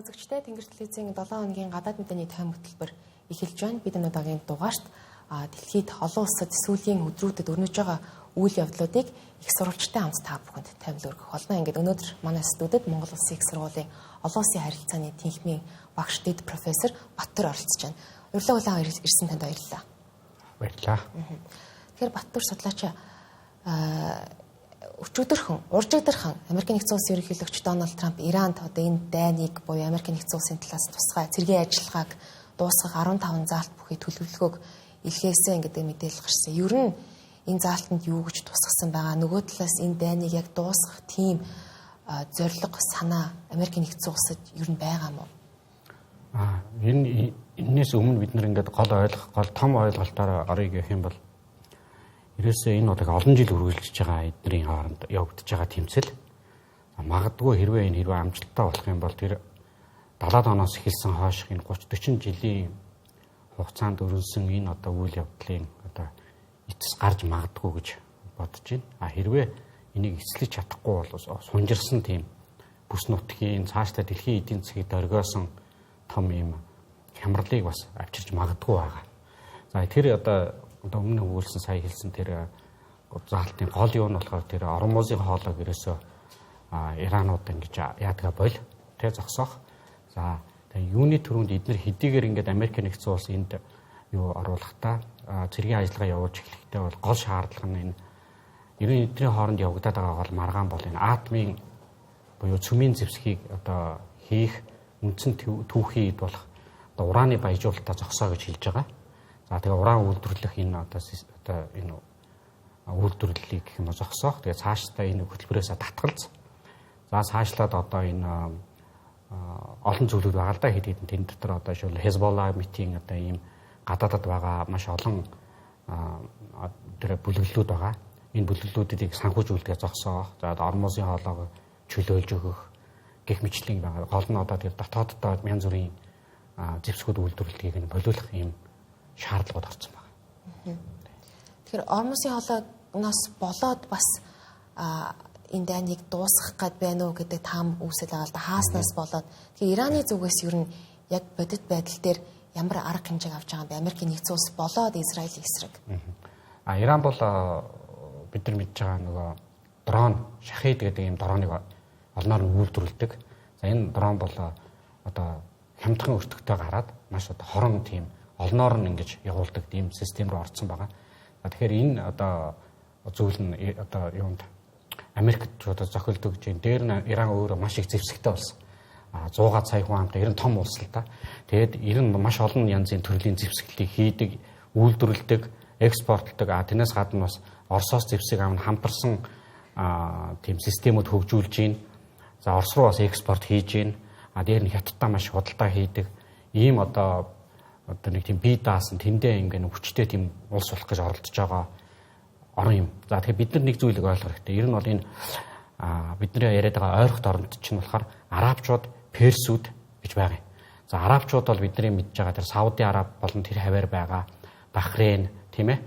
үзэгчдээ Тэнгэр телевизийн 7 хоногийн гадаад мэдээний тойм хөтөлбөр эхэлж байна. Бид энэ удаагийн дугаарт дэлхийд олон улсад сүүлийн өдрүүдэд өрнөж байгаа үйл явдлуудыг их сурвалжтай хамт та бүхэнд таймлаг өргөх болно. Ингээд өнөөдөр манай студид Монгол Улсын их сургуулийн олон улсын харилцааны тэнхимийн багш дэд профессор Баттүр оролцож байна. Урилга улаан ирсэн танд баярлалаа. Баярлалаа. Тэгэхээр Баттүр судлаач өчигдөрхөн уржигдэрхэн Америкийн нэгдсэн улсын ерөнхийлөгч Дональд Трамп Иранд одоо энэ дайныг буюу Америкийн нэгдсэн улсын талаас тусгай цэргийн ажиллагааг дуусгах 15 заалт бүхий төлөвлөгөөг илгээсэн гэдэг мэдээлэл гарсан. Ер нь энэ заалтанд юу гэж тусгасан байгаа? Нөгөө талаас энэ дайныг яг дуусгах тийм зорилго санаа Америкийн нэгдсэн улсад ер нь байгаа мó? Энээс өмнө бид нар ингээд гол том ойлголтоор орё гэх юм бол ерөөсөө энэ одоо олон жил үргэлжлэж байгаа эднэрийн хооронд явагдаж байгаа тэмцэл магадгүй хэрвээ амжилттай болох юм бол тэр 70-аад оноос эхэлсэн хойш энэ 30-40 жилийн хугацаанд өрнөсөн энэ одоо үйл явдлын одоо эцэс гарч магадгүй гэж бодож байна. Хэрвээ энийг эслэж чадахгүй бол сунжирсан тийм бүс нутгийн цаашдаа дэлхийн эдийн засгийг дөргиосон том юм хямралыг бас авчирч магадгүй байгаа. За тэр одоо өмнө өгүүлсэн сая хэлсэн тэр заалтын гол юу нь болохоор тэр орон музын хоолойг ерөөсөө Иранууд ингэж яадгаа боль тэ зогсоох. За тэгээ юуны төрөнд эдгээр хэдийгээр ингээд Америк нэгдсэн улс энд юу оруулахдаа цэргийн ажиллагаа явуулж эхлэхдээ бол гол шаардлага нь энэ ерөн эдний хооронд явагдаад байгаа гол маргаан бол энэ атомын буюу цөмийн зэвсгийг одоо хийх үндсэн түүхийн ид болох одоо ураны баяжуулалтаа зогсоо гэж хэлж байгаа. За тэгээ уран үйлдвэрлэх энэ одоо энэ үйлдвэрлэлийг гэх юм зогсоох. Тэгээ цаашдаа энэ хөтөлбөрөөсөө татгалз. За цаашлаад одоо энэ олон зүйлүүд байгаа л да хэд хэдэн тэн дотор одоо шил Hezbollah митинг одоо ийм гадаадад байгаа маш олон тэр бүлэглэлүүд байгаа. Энэ бүлэглэлүүдийг санхүүжүүлдэгэ зогсоох. За орон музын хоолойг чөлөөлж өгөх гэх мэтлийн байгаа. Гол нь одоо тэр дотооддоо янз бүрийн зэвсгүүд үйлдвэрлэлийг нь болиулах ийм шаардлагууд орсон байна. Тэгэхээр орон музын хоолойноос болоод бас энэ дайныг дуусгах гээд байна уу гэдэг таам үүсэл байгаа л да хааснаас болоод тэгэхээр Ираны зүгээс ер нь яг бодит байдал дээр ямар арга хэмжээг авч байгаа юм бэ? Америкийн нэгдсэн улс болоод Израилийн эсрэг. Иран бол бид нар мэдж байгаа нөгөө дрон шахид гэдэг ийм дроныг олноор нь үйлдвэрлэдэг. За энэ дрон бол одоо хямдхан өртөгтэй гараад маш одоо хорон тийм олноор нь ингэж явуулдаг тийм систем рүү орсон байгаа. Тэгэхээр энэ одоо зүйл нь одоо юунд Америкт одоо зохилдог гэж дээр нь Иран өөрөө маш их зэвсэгтэй болсон. 100 сая хүн амтай ер нь том улс л да. Тэгээд ер нь маш олон янзын төрлийн зэвсгэлийг хийдэг, үйлдвэрлэдэг, экспортлдог. Тэрнээс гадна бас Оросоос зэвсэг авна хамтарсан тийм системүүд хөгжүүлж байна. За Орос руу бас экспорт хийж байна. Дээр нь Хятадтай маш худалдаа хийдэг. Ийм одоо нэг тийм бие даасан тэндээ ингээд хүчтэй тийм улс болох гэж оролдож байгаа орон юм. За тэгэхээр бид нар нэг зүйлийг ойлгох хэрэгтэй. Ер нь бол энэ бидний яриад байгаа ойрхот оронд чинь болохоор арабчууд, персүүд гэж байгаа юм. За арабчууд бол бидний мэдж байгаа тэр Сауди Араб болон тэр хавар байгаа Бахрейн, тийм ээ,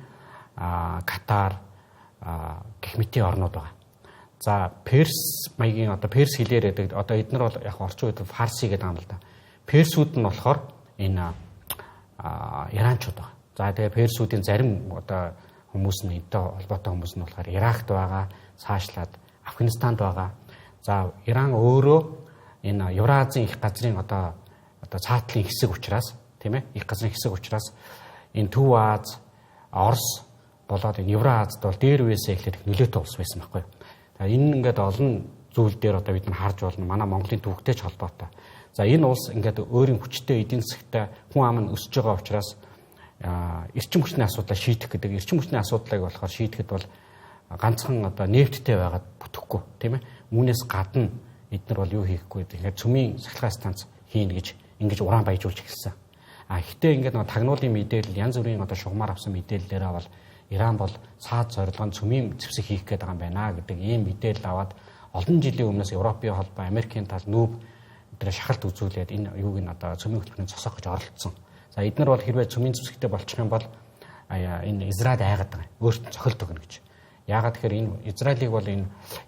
Катар гэх мэтийн орнууд байгаа. За перс маягийн одоо перс хэлээр яадаг одоо эдгээр бол яг орчин үед фарси гэдэг юм л да. Персүүд нь болохоор энэ иранчууд байгаа. За тэгээ персүүдийн зарим одоо хүмүүс нь эдтэй холбоотой хүмүүс нь болохоор Иракт байгаа, цаашлаад Афганистанд байгаа. За Иран өөрөө энэ Евразийн их газрын одоо цаатлын хэсэг учраас, тийм ээ, их газрын хэсэг учраас энэ Төв Аз, Орос болоод энэ Евразид бол дээр үесээ эхлээд нөлөөтэй улс байсан байхгүй юу. За энэ ингээд олон зүйл дээр одоо бид нар харж болно. Манай Монголын төвөгтэй ч холбоотой. За энэ улс ингээд өөрийн хүчтэй эдийн засгтай хүн ам нь өсөж байгаа учраас эрчим хүчний асуудлыг шийдэх гэдэг. Эрчим хүчний асуудлыг болохоор шийдэхэд бол ганцхан одоо нефттэй байгаад бүтэхгүй, тийм ээ. Үүнээс гадна эдгээр бол юу хийхгүй. Тэгэхээр цөмийн сахилгаан станц хийн гэж ингэж уран баяжуулж эхэлсэн. Гэхдээ ингээд нөгөө тагнуулын мэдээлэл янз бүрийн одоо шугамар авсан мэдээллээрээ бол Иран бол цаад зорилгон цөмийн зэвсэг хийх гээд байгаа юм байна гэдэг ийм мэдээлэл аваад олон жилийн өмнөөс Европын холбоо, Америкийн тал нүүб тэр шахалт үзүүлээд энэ юуг нь одоо цөмийн хөтөлбөрөнд зогсоох гэж оролцсон. За эдгээр бол хэрвээ цөмийн зэвсэгтэй болчих юм бол энэ Израиль айгаад байгаа. Өөртөө цохилт өгнө гэж. Яагаад тэгэхээр энэ Израилийг бол энэ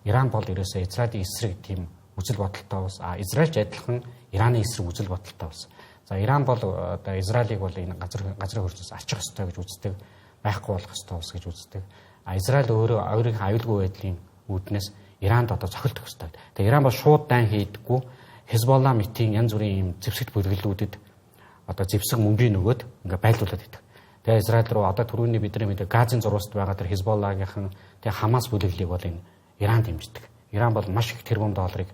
Иран бол ерөөсөө Израилийн эсрэг тийм үзэл бодолтой ус. Израильч адилхан Ираны эсрэг үзэл бодолтой ус. За Иран бол одоо Израилийг бол энэ газрын хөрчөөс арчих ёстой гэж үздэг, байхгүй болох ёстой ус гэж үздэг. Израиль өөрөө өөрийн аюулгүй байдлын үүднээс Иранд одоо цохилт өгөх ёстой. Тэгээ Иран бол шууд дайн хийдэггүй Хезболла мэтийн янз бүрийн юм зэвсэгт бүлэглэлүүдэд одоо зэвсэг мөнгөний нөгөөд ингээ байлуулад идэг. Тэгээ Израиль руу одоо түрүүний бидний мэдээ Газын зурваст байгаа тэр Хезболлагийнхан тэгээ Хамас бүлэглэлийг бол энэ Иран дэмждэг. Иран бол маш их тэрбум долларыг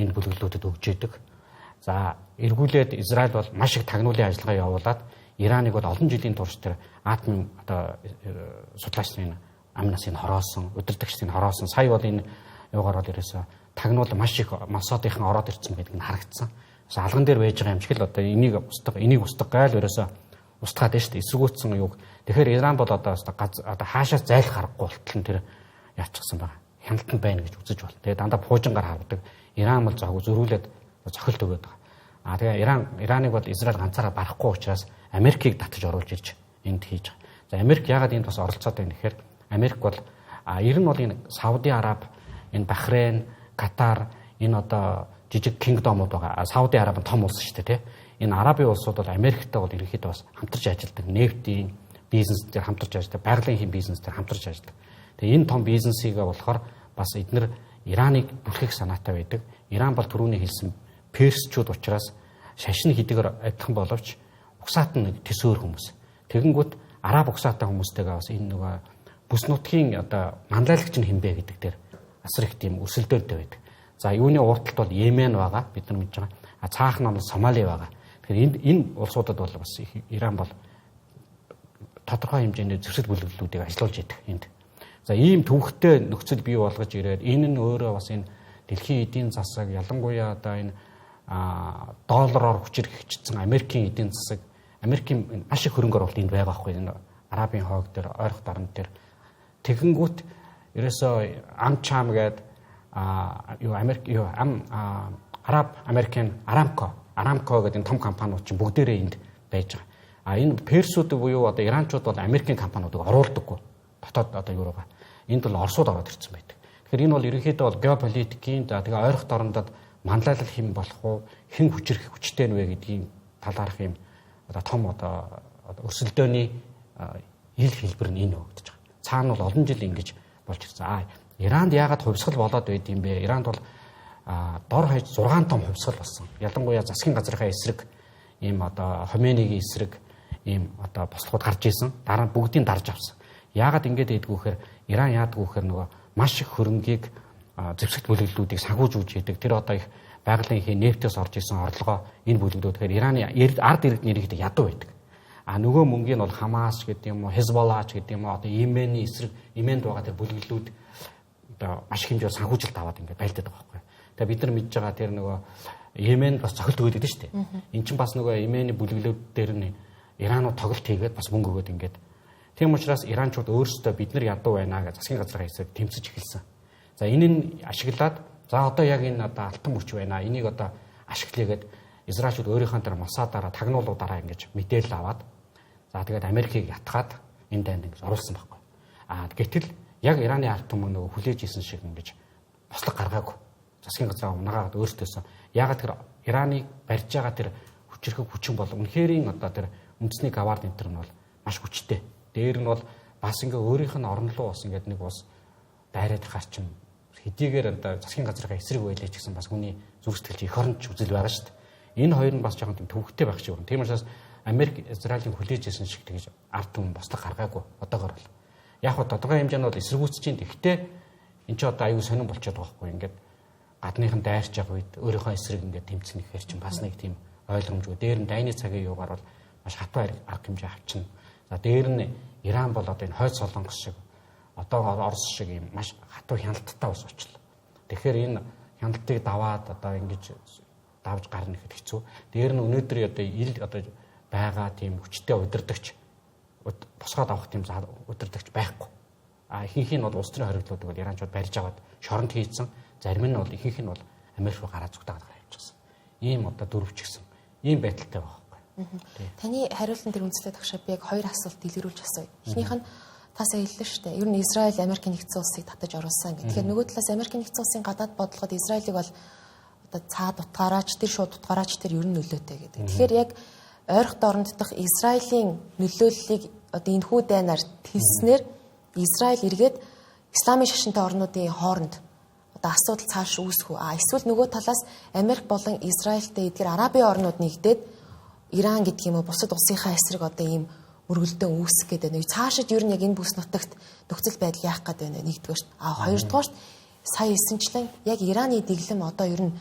энэ бүлэглэлүүдэд өгж идэг. За эргүүлээд Израиль бол маш их тагнуулын ажиллагаа явуулаад Ираныг бол олон жилийн турш тэр атомын одоо судлаачны амнасыг хороосон, удирдагчдыг хороосон. Сая бол энэ юугаар бол ерөөсө тагнуул маш их Мосодынхан ороод ирсэн гэдэг нь харагдсан. ಸೊ алган дээр байж байгаа юм шиг л одоо энийг устгах гайл ерөөсө устгаад байна шүү дээ. Эсэргүүцсэн юуг. Тэгэхээр Иран бол одоо хаашаас зайлах аргагүй болтол нь тэр яачихсан байгаа. Хяналтанд байна гэж үзэж байна. Тэгээ дандаа пуужингаар хардаг. Иран бол зөрүүлээд цохилт өгöd байгаа. Тэгээ Ираныг бол Израиль ганцаараа барахгүй учраас Америкийг татаж оруулж ирж энд хийж байгаа. За Америк яагаад энд бас оролцоод байна гэхээр Америк бол ер нь бол энэ Сауди Араб, энэ Бахрейн, Катар энэ одоо жижиг кингдомууд байгаа. Сауди Араб нь том улс шүү дээ, тий. Энэ Арабын улсууд бол Америктэй бол ерөнхийдөө бас хамтарч ажилладаг. Нефтийн бизнес дээр хамтарч ажилладаг, байгалийн бизнес дээр хамтарч ажилладаг. Тэгээ энэ том бизнесийг болохоор бас эдгээр Ираныг бүлхэх санаатай байдаг. Иран бол түрүүний хэлсэн персчүүд учраас шашин хэдийгээр адилхан боловч угсаат нь төсөөр хүмүүс. Тэгэнгүүт араб угсаатай хүмүүстэйгээ бас энэ нөгөө бүс нутгийн одоо манлайлагч нь хинбэ гэдэг дээр асар их тийм өрсөлдөөнтэй байдаг. За юуны урталт бол Йемен байгаа, бид нар мэдж байгаа. Цаах нь бол Сомали байгаа. Тэгэхээр энэ улсуудад бол бас Иран бол тодорхой хэмжээний зэвсэг бүлэглэлүүдийг ажиллуулж идэг энд. За ийм төвхтэй нөхцөл бий болгож ирээд энэ нь өөрөө бас энэ дэлхийн эдийн засаг ялангуяа одоо энэ доллараар хүчирхэгдсэн Америкийн эдийн засаг, Америкийн маш их хөрөнгө оруулалт энд байгаа байхгүй энэ Арабын хойг дээр, ойрхон дорн дээр тэгэнгүүт ерөөсөө ам чам гээд Америкийн Арамко гэдэг том компаниуд чинь бүгдээрээ энд байж байгаа. Энэ персүүд буюу одоо иранчууд бол Америкийн компаниудыг оруулдаггүй. Дотоод одоо юу байгаа. Энд бол Оросууд ороод ирсэн байдаг. Тэгэхээр энэ бол ерөнхийдөө бол геополитикийн тэгээ ойрхон дорндод манлайлал хэм болох уу, хэн хүчтэй нвэ гэдгийн талаарх юм одоо том одоо өрсөлдөөний ил хэлбэр нь энэ өгдөж байгаа. Цаана бол олон жил ингэж болж ирсэн. Иранд яагаад хувьсгал болоод байд юм бэ? Иранд бол дор хаяж 6 том хувьсгал болсон. Ялангуяа засгийн газрынхаа эсрэг ийм одоо Хоменигийн эсрэг ийм одоо бослогод гарч исэн. Дараа нь бүгдийг дарж авсан. Яагаад ингэж ийдгүү гэхээр Иран яадгүй гэхээр нөгөө маш их хөрөнгийг зэвсэгт бүлэглэлүүдийг санхүүжүүлж идэг. Тэр одоо их байгалийн хий нефтээс орж исэн орлогоо энэ бүлэглэлүүд тэгэхээр Ираны ард иргэд нэрийгдээ ядуу байдаг. Нөгөө мөнгөний бол Хамас гэдэг юм уу, Хезболла гэдэг юм уу, одоо Йемений эсрэг Йемент байгаа тэр бүлэглэлүүд одоо маш их хэмжээгээр санхүүжилт аваад ингээд байлдаад байгаа байхгүй. Тэгээ бид нар мэдж байгаа тэр нөгөө Йемен бас цохилт өгöd гэдэг шүү дээ. Эн чинь бас нөгөө Йемений бүлэглэлүүд дээр нь Иранууд тоглолт хийгээд бас мөнгө өгöd ингээд. Тийм учраас иранчууд өөрсдөө бид нар ядуу байна гэж засгийн газрын хэсэг тэмцэж эхэлсэн. За энэнийг ашиглаад за одоо яг энэ одоо алтан мөч байна. Энийг одоо ашиглаягээд израильчууд өөрийнхөө тэр Мосадаараа тагнуулуудаараа ингэж мэдээлэл аваад за тэгээд Америкийг ятгаад энэ дайнд ингэж оруулсан байхгүй. Гэтэл яг Ираны ард түмэн нөгөө хүлээж исэн шиг ингэж бослог гаргаагүй. Засгийн газраа унаагаад өөртөөсөө ягаад тэр Ираныг барьж байгаа тэр хүчрэх хүчин бол үнэхэрийн одоо тэр үндэсний гавард энэ төр нь бол маш хүчтэй. Дээр нь бол бас ингээ өөрийнх нь орон руу бас ингээд нэг бас дайраад гарч юм. Хэдийгээр одоо засгийн газрынхаа эсрэг байлээ ч гэсэн бас хүний зүрх сэтгэлж эх оронч үзэл байгаа шүү дээ. Энэ хоёр нь бас жоохон тийм төвөгтэй байх шиг байна. Тийм учраас Америк Израилийн хүлээж исэн шиг тэгж ард түмэн бослог гаргаагүй одоогор бол. Яг хөө тодорхой хэмжээнд бол эсэргүүцэж чинь гэхдээ эн чинь одоо аюу сонирн болчиход байгаа хгүй ингээд гадныхан дайрч явах үед өөрийнхөө эсрэг ингээд тэмцэн ихээр чинь бас нэг тийм ойлгомжгүй. Дээр нь дайны цагийн юугаар бол маш хатуу арга хэмжээ авчна. За дээр нь Иран бол одоо энэ хойд солонгос шиг одоо Орос шиг юм маш хатуу хяналттай ус очлоо. Тэгэхээр энэ хяналтыг даваад одоо ингэж давж гарна гэхэд хэцүү. Дээр нь өнөөдөр одоо байгаа тийм хүчтэй удирдагч босгоод авах тийм удирдагч байхгүй. Ихэнх нь бол улс төрийн хоригдлуудыг бол иранчууд барьж аваад шоронд хийцэн, зарим нь бол ихэнх нь бол Америк руу гараа зүгтаад явчихсан. Ийм одоо дөрвч гисэн. Ийм байдалтай байгаа байхгүй. Таны хариултан дээр үндэслэх тагшаа би яг хоёр асуулт дэлгэрүүлж асууя. Эхнийх нь тасаа хэллээ шүү дээ. Ер нь Израиль Америкийн нэгдсэн улсыг татаж оруулсан гэх. Тэгэхээр нөгөө талаас Америкийн нэгдсэн улсын гадаад бодлогод Израилийг бол одоо цаад утгаараач тэр шууд утгаараач тэр ер нь нөлөөтэй гэдэг. Тэгэхээр яг ойрхон дорнод дах Израилийн нөлөөллийг одоо энэ хүү дайнаар хэлснээр Израиль эргээд исламын шашинтай орнуудын хооронд одоо асуудал цааш үүсэх үү? Эсвэл нөгөө талаас Америк болон Израильтэй эдгээр Арабын орнууд нэгдээд Иран гэдэг юм уу бусад улсынхаа эсрэг одоо ийм өргөлдөөн үүсэх гэдэг нэг цаашид ер нь яг энэ бүс нутагт нөхцөл байдал яах гээд байна нэгдүгээр. Хоёрдугаарт сая эсэнчлэн яг Ираны дэглэм одоо ер нь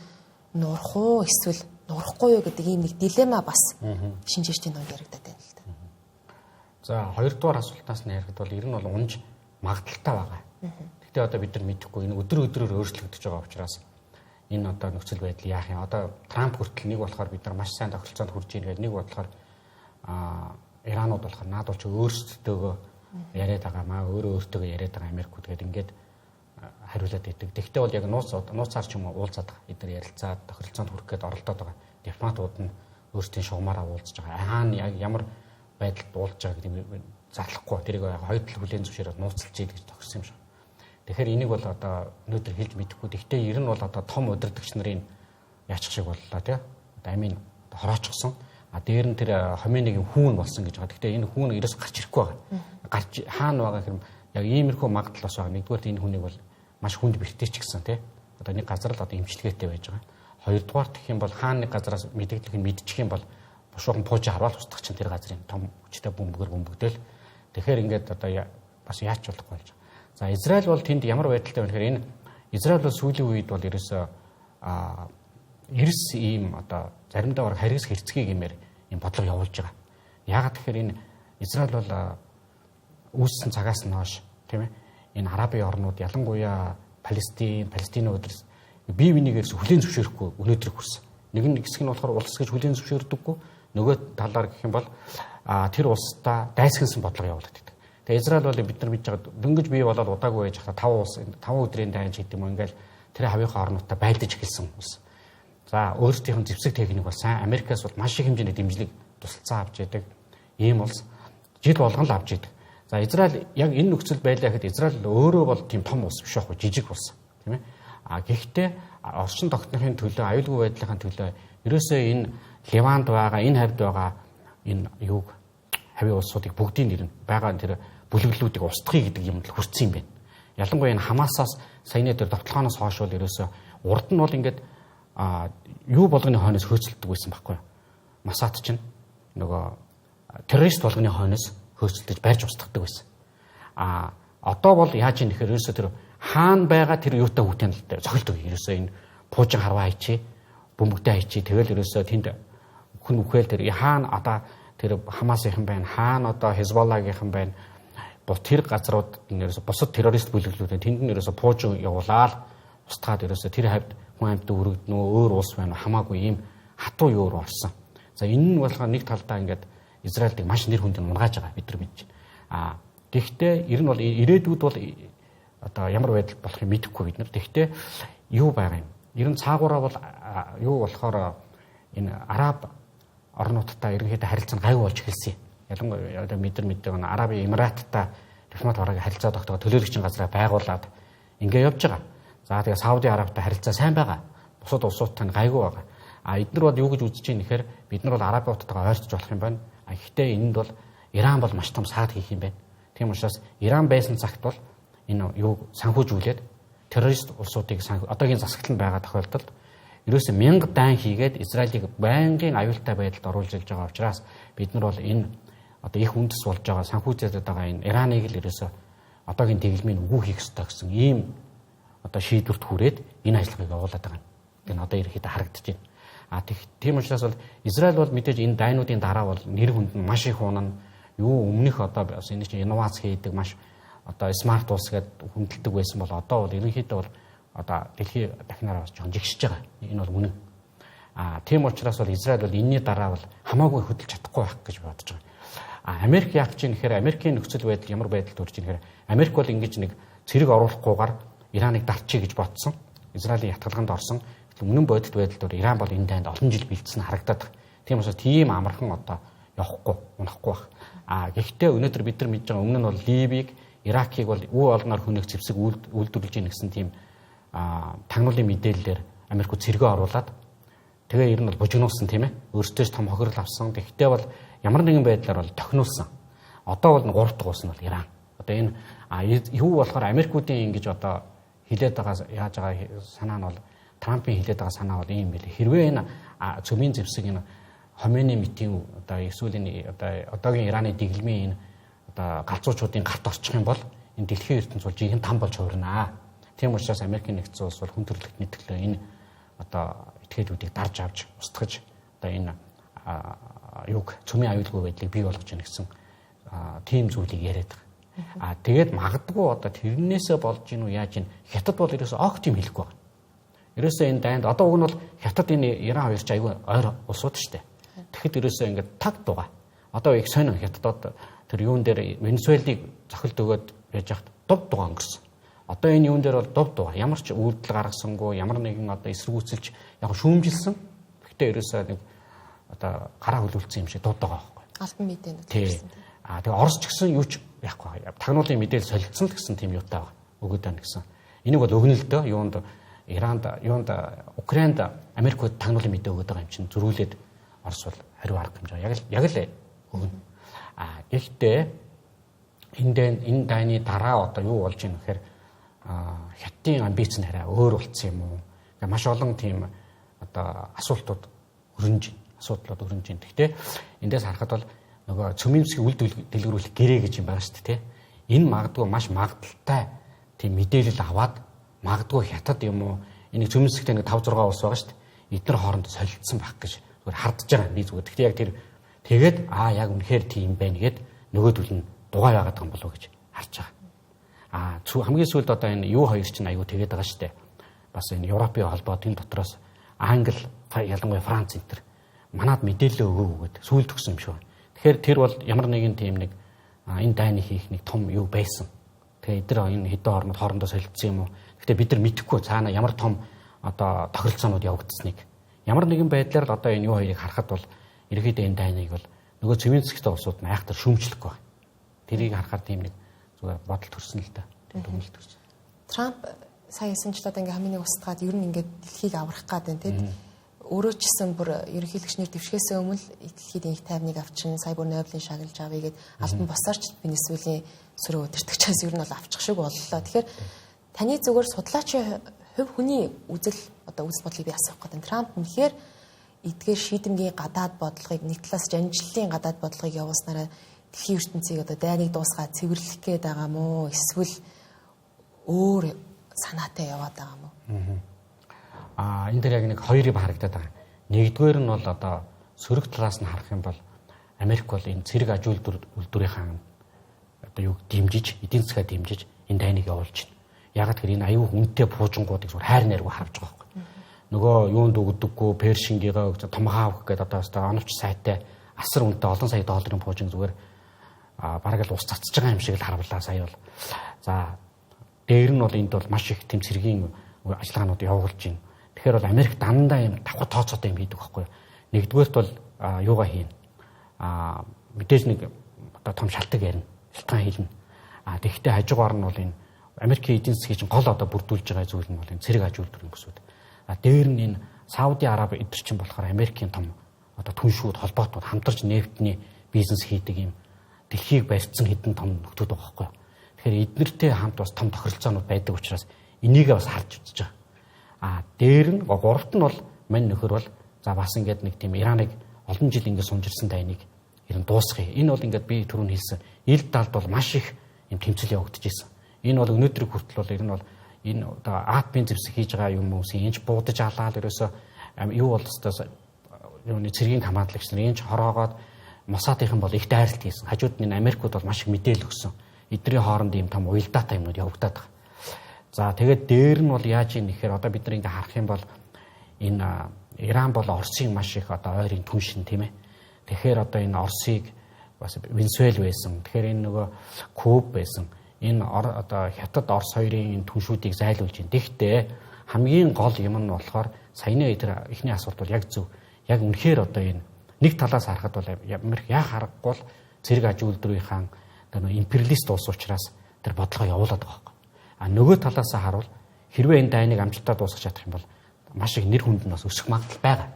нурах уу эсвэл нурахгүй юу гэдэг ийм нэг дилемма бас шинжээчдийн дунд яригадаад байна л да. За хоёрдугаар асуултаас нь яригд бол ер нь бол унж магадaltaй байгаа. Гэхдээ одоо бид нар мэдэхгүй энэ өдрөөр өөрчлөгдөж байгаа учраас энэ одоо нөхцөл байдал яах юм? Одоо Трамп хүртэл нэг болохоор бид нар маш сайн тохиролцоонд хүрж ийн гэдэг нэг болохоор Иранууд болохоор наадуул ч өөрсдөө яриад байгаа маа өөртөө яриад байгаа Америкууд гэдэг ингээд хариулаад идэг. Тэгвэл бол яг нууцаар ч юм уу уулзаад байгаа. Эдгээр ярилцаад тохиролцоонд хүрэх гээд оролдоод байгаа. Дипломатууд нь өөрсдийн шугамаараа уулзж байгаа. Хаана яг ямар байдалд уулзж байгаа гэдэг зарлахгүй. Тэрийг хоёр тал хүлээн зөвшөөрөөд нууцлж ийд гэж тохирсон юм шиг. Тэгэхээр энийг бол одоо өнөөдөр хэлж мэдэхгүй. Гэхдээ ер нь бол одоо том удирдагч нарын яачих шиг боллоо тий. Одоо амийн хороочсон. Дээр нь тэр Хоменигийн хүүн болсон гэж байгаа. Гэхдээ энэ хүүн ерөөс гарч ирэхгүй байгаа. Гарч хаана байгаа гэхээр яг иймэрхүү магадлал бас байгаа. Нэгдүгээр энэ хүнийг бол маш хүнд бэртэй ч гэсэн тий. Одоо нэг газар л одоо имчилгээтэй байж байгаа. Хоёрдугаар гэх юм бол хаана нэг газараас мэдээлэл нь мэдчих юм бол бушуухан пуужи харвал устгах чинь тэр газрын том хүчтэй бөмбөгөр бөмбөгдөл. Тэгэхээр ингээд одоо бас яач болохгүй болж байгаа. За Израиль бол тэнд ямар байдалтай вэ гэхээр энэ Израиль бол сүүлийн үед бол ерөөсөө эрс ийм одоо заримдаа баг харгас хэрцгий гэмээр ийм бодлого явуулж байгаа. Яагаад тэгэхээр энэ Израиль бол үүссэн цагаас нь хойш тийм ээ энэ Арабын орнууд ялангуяа Палестины өдрөс бие бинийгээс хүлээн зөвшөөрөхгүй өнөөдөр хүрсэн. Нэг хэсэг нь болохоор улс гэж хүлээн зөвшөөрдөггүй. Нөгөө талаар гэх юм бол тэр улстай дайсагнсан бодлого явуулдаг. Тэгээ Израиль бол бид нар мэдж байгаа дөнгөж бие болоод удаагүй байж хата 5 өдрийн дайнч гэдэг юм ингээл тэр хавийнхаа орнуудтай байлдаж эхэлсэн хүмүүс. За өөрсдийнх нь зэвсэг техник бол сайн Америкаас бол маш их хэмжээний дэмжлэг тусалцаа авч яадаг. Ийм улс жил болгон л авч яадаг. За Израиль яг энэ нөхцөл байлаа гэхэд Израиль өөрөө бол тийм том улс биш байхгүй жижиг улс тийм ээ. Гэхдээ орчин тогтнохын төлөө аюулгүй байдлын төлөө ерөөсөө энэ Ливанд байгаа энэ хавьд байгаа энэ юуг хавийн улсуудыг бүгдийн нэр нь байгаа тэр бүлэглүүдийг устгахыг гэдэг юмд л хүрсэн юм байна. Ялангуяа энэ Хамасаас саяны тэр довтлохоноос хойш бол ерөөсөө урд нь бол ингээд юу болгоны хойноос хөөцөлдөг байсан байхгүй юу? Масад чинь нөгөө террорист болгоны хойноос хөөцөлдөж барьж устгадаг байсан. Одоо бол яаж юм нэхэр ерөөсөө тэр хаана байгаа тэр юутай хүүтэн л зохилдог. Ерөөсөө энэ пуужин харваа хайчи, бөмбөгтэй хайчи тэгэл ерөөсөө тэнд хүн үхэл тэр хаана одоо тэр Хамасынхан байна, хаана одоо Хизболлагийнхан байна. Тэр газрууд ерөөсөө бусад террорист бүлэглүүд тэнд нь ерөөсөө пуужин явуулаад устгаад ерөөсөө тэр хавьд хүн амьд өргөднөө өөр улс байна хамаагүй ийм хатуу юу руу орсон. За энэ нь болохоор нэг талдаа ингээд Израильдыг маш нэр хүнд унгааж байгаа бид нар мэдж байна. Гэхдээ ер нь бол ирээдүйд бол одоо ямар байдал болохыг мэдэхгүй бид нар. Гэхдээ юу байгаа юм? Ер нь цаагаараа бол юу болохоор энэ Араб орнуудтай ерөнхийдөө харилцаа гайгүй болж эхэлсэн. Ялангуяа одоо бид нар мэддэг нь Арабын Эмираттай дипломат бараг харилцаа тогтооход төлөөлөгчийн газраа байгуулад ингээ явж байгаа. За тэгээ Сауди Арабтай харилцаа сайн байгаа. Бусад улсуудтай гайгүй байгаа. Эдгээр бол юу гэж үзэж байна гэхээр бид нар бол Арабуудтайгаа ойртож болох юм байна. Гэхдээ энэнд бол Иран бол маш том саад хийх юм байна. Тийм учраас Иран байсан цагт бол энэ юу санхүүжүүлээд террорист улсуудыг одоогийн засаглал нь байгаа тохиолдолд ерөөсөө 1000 дан хийгээд Израилийг байнгын аюултай байдалд оруулж ирж байгаа учраас бид нар бол энэ одоо их үндэс болж байгаа санхүүжүүлээд байгаа энэ Ираныг л ерөөсөө одоогийн дэглэмийн үгүй хийх ёстой гэсэн ийм одоо шийдвэрт хүрээд энэ ажиллагааг явуулаад байгаа юм. Энэ одоо ерөөхдөө харагдаж байна. Тийм учраас бол Израиль бол мэдээж энэ дайнуудын дараа бол нэр хүнд нь маш их унана. Юу өмнөх одоо бас энэ чинь инновац хийдэг маш одоо смарт улс гэдэг хүндэлдэг байсан бол одоо бол ерөнхийдөө бол одоо дэлхийн дахинаараа бас жоохон жигшиж байгаа. Энэ бол үнэн. Тийм учраас бол Израиль бол энэний дараа бол хамаагүй хөдөлж чадахгүй байх гэж бодож байгаа. Америк яах чинь гэхээр Америкийн нөхцөл байдал ямар байдалд хүрч байгаа гэхээр Америк бол ингэж нэг цэрэг оруулахгүйгээр Ираныг дарчий гэж бодсон. Израилийн ятгалганд орсон. Өмнө бодит байдалд бол Иран бол энэ дайнд олон жил бэлдсэн харагдаад байна. Тийм учраас тийм амархан одоо явахгүй, унахгүй байх. Гэхдээ өнөөдөр бид нар мэдж байгаа өмнө нь бол Ливийг, Иракийг бол үе олноор хөнөөх зэвсэг үйлдвэрлэж ийн гэсэн тийм тагнуулын мэдээллээр Америк цэргээ оруулаад тэгээ ер нь бол бужигнуулсан тийм ээ. Өөртөө ч том хохирол авсан. Тэгэхдээ бол ямар нэгэн байдлаар бол тохинулсан. Одоо бол 3 дахь улс нь бол Иран. Одоо энэ юу болохоор Америкуудын ингэж одоо хилээд байгаа яаж байгаа санаа нь бол Трампын хилээд байгаа санаа бол ийм байлээ. Хэрвээ энэ цөмийн зэвсэг энэ Хоменей митийн одоо эсвэл энэ одоогийн Ираны дэглэмийн энэ одоо галзуучуудын гарт орчих юм бол энэ дэлхийн ертөнц бол жинхэнэ там болж хувирнаа. Тийм учраас Америкийн нэгдсэн улс бол хүн төрөлхтний төлөө энэ одоо этгээдүүдийг дарж авч устгаж одоо энэ юг цөмийн аюулгүй байдлыг бий болгож ийн гэсэн тийм зүйлийг яриад байгаа. Тэгээд магадгүй одоо тэрнээсээ болж ийн үү яаж ийн хятад бол ерөөсөө огт юм хэлэхгүй байна. Ерөөсөө энэ дайнд одоо уг нь бол хятад энэ Иран хоёр ч аюул ойр улсууд шүү дээ. Тэгэхэд ерөөсөө ингээд таг дугаа. Одоо их сонин хятадууд тэр юун дээр Венесуэлийг зохилд өгөөд яаж яхад дув дугаа өнгөрсөн. Одоо энэ юун дээр бол дув дугаа. Ямар ч үйлдэл гаргасангүй, ямар нэгэн одоо эсэргүүцэлж яг шүүмжилсэн. Гэхдээ ерөөсөө нэг одоо гараа хөлөвлөсөн юм шиг дув дугаа байхгүй. Альбан мэдээнүүд тийм. Тэгээ Орос ч гэсэн юу ч яахгүй. Тагнуулын мэдээлэл солилцсон л гэсэн тийм юутай байгаа. Өгөөд байна гэсэн. Энийг бол өгнөлтөө юунд Иранд, Украинд Америкууд тагнуулын мэдээ өгöd байгаа юм чинь зөрүүлээд Орос бол хариу арга хэмжээ. Яг л өгнө. Гэхдээ энэ дайны дараа одоо юу болж ийм гэхээр хятадын амбиц нь хараа өөр болцсон юм уу? Ингээ маш олон тийм одоо асуудлууд өрнөж байна. Гэхдээ эндээс харахад бол нөгөө цөмийн зэвсгийн үйл дэлгэрүүлэх гэрээ гэж юм байгаа шүү дээ. Энэ магадгүй маш магадaltaй тийм мэдээлэл аваад магадгүй хятад юм уу? Энийг цөмийн зэвсэгтэй нэг 5 6 улс байгаа шүү дээ. Эдгээр хооронд солилцсон байх гэж зүгээр хардж байгаа би зүгээр. Гэхдээ яг тэр тэгээд яг үнэхээр тийм байна гэд нөгөөдөл нь дугаа яагаад байгаа юм болов гэж харж байгаа. Хамгийн сүүлд одоо энэ юу хоёр чинь аягүй тэгээд байгаа шүү дээ. Бас энэ Европын холбоо тэн дотроос Англи, ялангуяа Франц энэ манад мэдээлэл өгөөгээд сүүлд өгсөн юм шиг байна. Тэгэхээр тэр бол ямар нэгэн тийм нэг энэ дайны хийх нэг том юу байсан. Тэгээ эдгээр энэ хэдэн хоорондоо солилцсон юм уу? Гэхдээ бид нар мэдэхгүй цаана ямар том одоо тохиролцоонууд явагдсныг. Ямар нэгэн байдлаар л одоо энэ юу хоёрыг харахад бол ерөөдөө энэ дайныг бол нөгөө цэвийн зэвсэгтэй улсууд майхтар шүүмжлэхгүй байна. Тэрийг харахад тийм нэг зүгээр бодол төрсөн л та. Тийм дүгнэлт төрсөн. Трамп сая ясанчлаад ингээ хамгийн нэг устгаад ер нь ингээ дэлхийг аврах гээд байна тийм. Өөрөө ч гэсэн бүр ерөнхийлөгчнэр дэвшгээсээ өмнө дэлхийд инх тайвныг авчин сая бүр Нобелийн шагналж авъя гэд альбан босоорч Венесуэлийн сөрөг өдөртөгчөөс ер нь бол авчих шиг боллоо. Тэгэхээр таны зүгээр судлаачийн хувь хүний үзэл бодлыг би асуух гэдэг. Трамп үнэхээр эдгээр шийдэмгийн гадаад бодлогыг нэг талаас жанжиллын гадаад бодлогыг явуулснараа дэлхийн ертөнцийг одоо дайныг дуусгаад цэвэрлэх гээд байгаа мó эсвэл өөр санаатай яваад байгаа мó? Энэ дээр яг нэг хоёрыг харагдаад байгаа. Нэгдүгээр нь бол одоо сөрөг талаас нь харах юм бол Америк бол энэ цэрэг аж үйлдвэрийнхаа одоо юу дэмжиж, эдийн засгаа дэмжиж энэ дайныг явуулж байна. Яг тэр энэ аюу хүнтэй буужингуудыг зүгээр хайр найргүй харж байгаа байхгүй. Нөгөө юунд өгдөггүй Першингийгаа томхаавх гэдэг одоо оновч сайтай асар үнэтэй олон сая долларын буужинг зүгээр бараг л ус цацж байгаа юм шиг л харвалаа сая бол. За дээр нь бол энд бол маш их тэм цэргийн ажиллагаанууд явуулж байна. Тэгэхээр бол Америк дандаа юм давхар тооцоотой юм хийдэг байхгүй юу. Нэгдүгээрт бол юугаа хийн. Мэдээж нэг одоо том шалтгаан ярина. Шалтгаан хэлнэ. Тэгэхдээ хажуугаар нь бол энэ Америкийн эдийн засгийн чинь гол одоо бүрдүүлж байгаа зүйл нь бол энэ цэрэг аж үйлдвэрийн төсвүүд. Дээр нь энэ Сауди Араби эдгээр чинь болохоор Америкийн том одоо түншүүд холбоотууд хамтарч нефтний бизнес хийдэг юм дэлхийг барьцсан хэдэн том нөхдүүд байгаа байхгүй юу. Тэгэхээр эднэртэй хамт бас том тохиролцоонууд байдаг учраас энийгээ бас харж үзэж байгаа. Дээр нь гуравт нь бол мань нөхөр бол за бас ингээд нэг тийм Ираныг олон жил ингээд сунжирсан дайныг ер нь дуусгая. Энэ бол ингээд би түрүүн хэлсэн ил далд бол маш их юм тэмцэл явагдаж байсан. Энэ бол өнөөдрийг хүртэл бол ер нь бол энэ одоо атомын зэвсэг хийж байгаа юм уусыг энэч буудаж алаад ерөөсөө юу бол юуны цэргийн хамгааллагч нар энэч хороогоод Мосадынхан бол их дайралт хийсэн. Хажууд нь Америкууд бол маш их мэдээлэл өгсөн. Эдний хооронд ийм том уялдаатай юмнууд явагдаад байгаа. За тэгээд дээр нь бол яаж юм нэхэр одоо бид нар ингээ харах юм бол энэ Иран бол Оросын маш их одоо ойрын түншин тийм ээ. Тэгэхээр одоо энэ Оросыг бас Венесуэл байсан. Тэгэхээр энэ нөгөө Куб байсан. Энэ одоо Хятад Орос хоёрын энэ түншүүдийг зайлуулж байна. Тэгэхдээ хамгийн гол юм нь болохоор саяны тэр ихний асуулт бол яг зөв. Яг үнэхээр одоо энэ нэг талаас харахад бол Америк яа харахгүй бол цэрэг аж үйлдвэрийнхаа империалист улс учраас тэр бодлогоо явуулаад байгаа байхгүй. Нөгөө талаас харуул хэрвээ энэ дайныг амжилттай дуусгах чадах юм бол маш их нэр хүнд нь бас өсөх магадлал байгаа.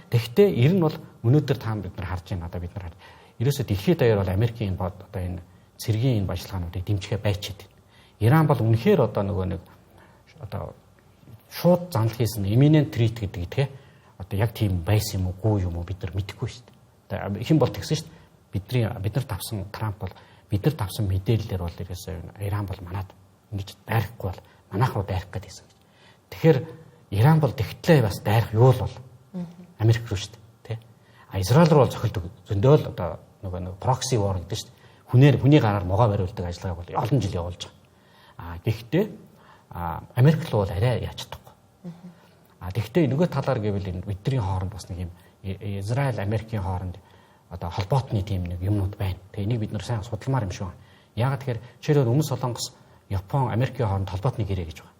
Тэгэхдээ ер нь бол өнөөдөр та бид нар харж байна. Одоо бид нар ерөөсөө дэлхийд даяар бол Америкийн одоо энэ цэргийн энэ ажиллагаануудыг дэмжихэ байчихэд. Иран бол үнэхээр одоо нөгөө нэг одоо шууд занал хийсэн imminent threat гэдэг те одоо яг тийм байсан юм уу юм уу бид нар мэдэхгүй шүү дээ. Хэн бол тэгсэн шүү дээ. Бид нар тавсан Трамп бол бид нар тавсан мэдээллээр бол ерөөсөө Иран бол манад ингэж дайрахгүй бол манайх руу дайрах гэдээсэн. Тэгэхээр Иран бол тэгтлээ бас дайрах юу л бол Америк руу шүү дээ. Тэ. А Израиль руу бол цохилдог зөндөөл одоо нөгөө прокси war гэдэг шүү дээ. Хүний гараар могоо бариулдаг ажиллагааг бол олон жил явуулж байгаа. А гэхдээ Америк руу бол арай яаж чадахгүй. А тэгвэл нөгөө талаар гэвэл энэ бидний хооронд бас нэг юм Израиль Америкийн хооронд одоо холбоотны тийм нэг юмнууд байна. Тэгээ энийг бид нар сайн судалмаар юм шиг байна. Яагаад тэгэхээр жишээлбэл Өмнөд Солонгос, Япон, Америкийн хооронд холбоотны гэрээ гэж байна.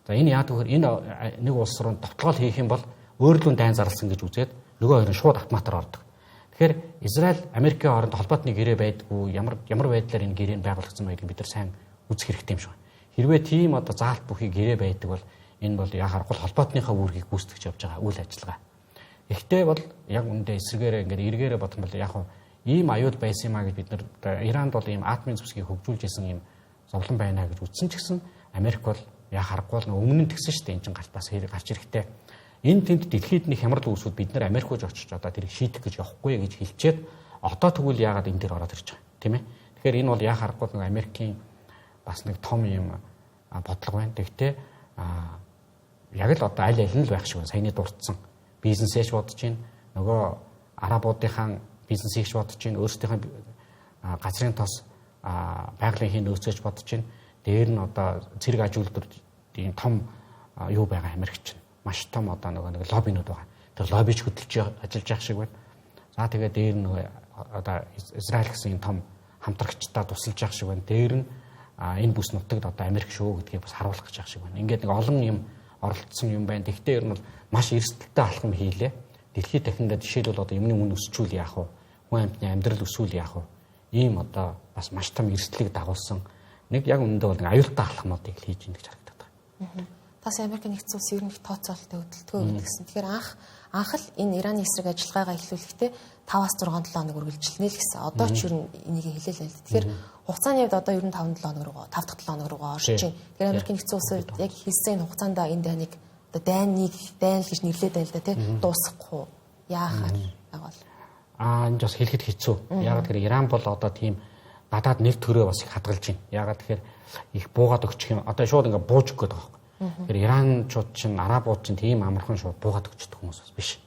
За энэ яагаад гэхээр энэ нэг улс руу товтлогол хийх юм бол өөрлөөн дайн зарласан гэж үзээд нөгөө хоёр нь шууд автоматар ордог. Тэгэхээр Израиль Америкийн хооронд холбоотны гэрээ байдгүй ямар байдлаар энэ гэрээ байгуулагдсан байдгийг бид нар сайн үзэх хэрэгтэй юм шиг байна. Хэрвээ тийм одоо заалт бүхий гэрээ байдаг бол энэ бол яхахгүй холбоотныхаа үүргийг гүйцэтгэж явж байгаа үйл ажиллагаа. Гэхдээ бол яг үндэ эсрэгээрээ ингээд эргээрээ бодох юм бол яг ийм аюул байсан юмаа гэж бид нар Иранд бол ийм атомын зүсгийг хөгжүүлж исэн ийм зовлон байна гэж үзсэн ч гэсэн Америк бол яхахгүй л өмнө нь тэгсэн шүү дээ. Энд чинь гарч ирэхтэй. Энэ тэнд дэлхийд нэг хямрал үүсвүүд бид нар Америк руу очиж одоо тэрийг шийдэх гэж явахгүй гэж хэлчихэд одоо тэгвэл яагаад энэ дээр ороод ирж байгаа тийм ээ. Тэгэхээр энэ бол яхахгүй нэг Америкийн бас нэг том юм бодлого байна. Тэгтээ яг л одоо аль нь л байх шиг байна. Саяны дурдсан бизнесээч бодож байна. Нөгөө арабуудынхаа бизнесийг бодож байна. Өөрсдийнхээ газрын тос байгалийн хин нөөцөөч бодож байна. Дээр нь одоо цэрэг аж үйлдвэр ийм том юу байгаа Америкч маш том одоо нэг лоббинууд байгаа. Тэр лоббич хөдөлж ажиллаж явах шиг байна. За тэгээд дээр нь одоо Израиль гэсэн том хамтрагчдаа тусалж явах шиг байна. Дээр нь энэ бүс нутагт одоо Америк шүү гэдгийг бас харуулах гэж явах шиг байна. Ингээд нэг олон юм оролцсон юм байна. Тэгтээ ер нь бол маш эрсдэлтэй алхам хийлээ. Дэлхийд дахиндаа жишээлбэл одоо юмны үн өсчүүл яах вэ? Хүн амьтны амьдрал өсвөл яах вэ? Ийм одоо бас маш том эрсдлийг дагуулсан нэг яг үүндээ бол нэг аюултай алхмуудыг хийж ийн гэж харагдаад байна. Тас Америкийн нэгдсэн улс ер нь тооцоололтой хөдөлтгөө гэдгсэн. Тэгэхээр анх л энэ Ираны эсрэг ажиллагаагаа эхлүүлэхдээ 5-6 7 хоног үргэлжилнэ л гэсэн. Одоо ч ер нь энийг хэлээлээ. Тэгэхээр хугацааны хувьд одоо ер нь 5-7 хоног руугаа 5-7 хоног руугаа орж байна. Тэгэхээр Америкийн нэгдсэн улсад яг хэлсэн хугацаанд энэ дайныг одоо дайн л гэж нэрлээд байл да тий дуусгахгүй яахаар байгаа бол энэ бас хэлэхэд хэцүү. Яагаад гэхээр Иран бол одоо тийм гадаад нэр төрөө бас их хадгалж байна. Яагаад тэгэхээр их буугаад өгчих юм. Одоо шууд ингээ бууж өгөх гээд байгаа. Тэгэхээр Иранчууд чинь арабууд чинь тийм амархан шууд буугаад өгчдөг хүмүүс бас биш.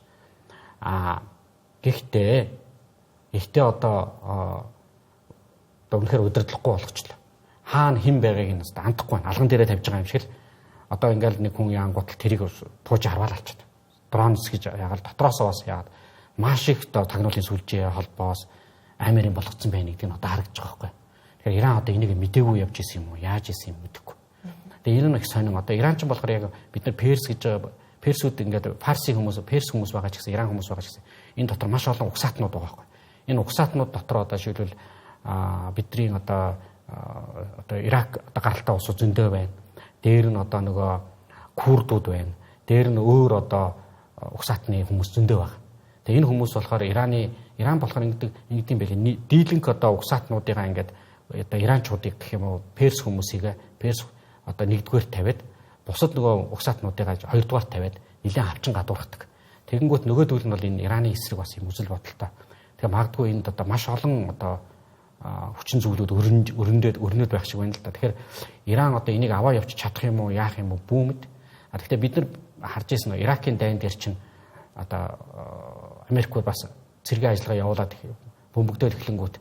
Гэхдээ одоо үнэхээр удирдлахгүй болгочлоо. Хаана хэн байгааг нь андахгүй байна. Алган дээрээ тавьж байгаа юм шиг л одоо ингээл нэг хүн яан гутал тэрийг тууж харвал алчаад. Дронс гэж яагаад дотроосоо бас яагаад маш их тагнуулын сүлжээ холбоос Америкийн болгоцсон байна гэдэг нь одоо харагдаж байгаа байхгүй. Тэгэхээр Иран одоо энийг мэдээгүй явж исэн юм уу? Яаж исэн юм мэдэхгүй. Тэгээ энэ нэг сонин одоо Иран ч болохоор яг бид нар Перс гэж Персүүд ингээд Фарси хүмүүс, Перс хүмүүс байгаа ч гэсэн Иран хүмүүс байгаа ч гэсэн энэ дотор маш олон угсаатнууд байгаа байхгүй. Энэ угсаатнууд дотор одоо шийдвэл бидний одоо Ирак одоо гаралтай улсууд зөндөө байна. Дээр нь одоо нөгөө курдууд байна. Дээр нь өөр одоо угсаатны хүмүүс зөндөө байна. Тэгээ энэ хүмүүс болохоор Иран болохоор ингэдэм байлээ. Дийлэнх одоо угсаатнуудыгаа ингээд одоо Иранчуудыг гэх юм уу Перс хүмүүсийг Перс одоо нэгдүгээр тавиад бусад нөгөө угсаатнуудыгаа хоёрдугаар тавиад нэлээд хавчин гадуурхдаг. Тэгэнгүүт нөгөөдөл нь бол энэ Ираны эсрэг бас юм үзэл бодолтой. Тэгээ магадгүй энд одоо маш олон одоо хүчин зүйлүүд өрнөд байх шиг байна л да. Тэгэхээр Иран одоо энийг аваа явж чадах юм уу, яах юм уу бүүмэд. Гэхдээ бид нар харж ирсэн нөө Иракийн дайн дээр чинь одоо Америкууд бас цэргийн ажиллагаа явуулаад бөмбөгдөөл эхлэнгүүт